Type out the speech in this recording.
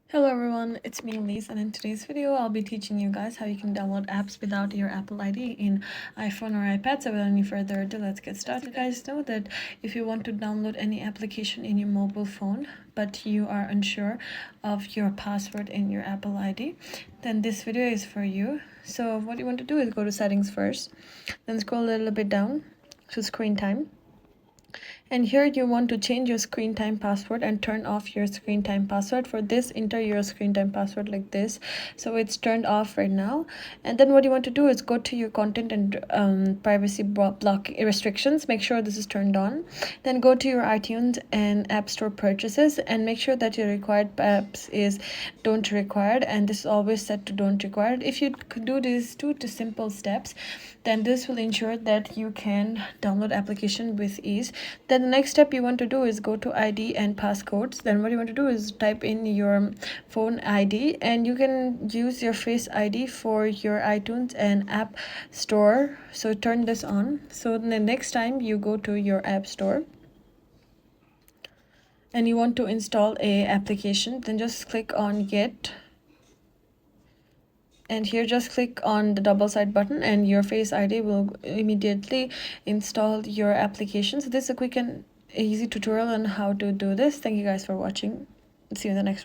Hello everyone, it's me Elise, and in today's video I'll be teaching you guys how you can download apps without your Apple ID in iPhone or iPad. So without any further ado, let's get started. You guys know that if you want to download any application in your mobile phone but you are unsure of your password in your Apple ID, then this video is for you. So what you want to do is go to settings first, then scroll a little bit down to screen time. And here you want to change your screen time password and turn off your screen time password. For this, enter your screen time password like this, so it's turned off right now. And then what you want to do is go to your content and privacy block restrictions, make sure this is turned on. Then go to your iTunes and App Store purchases and make sure that your required apps is don't required, and this is always set to don't required. If you could do these two simple steps, then this will ensure that you can download application with ease. Then the next step you want to do is go to ID and passcodes. Then what you want to do is type in your phone ID, and you can use your Face ID for your iTunes and App Store. So turn this on. So the next time you go to your App Store and you want to install a application, then just click on Get, and here just click on the double side button and your Face ID will immediately install your application. So this is a quick and easy tutorial on how to do this. Thank you guys for watching. See you in the next one.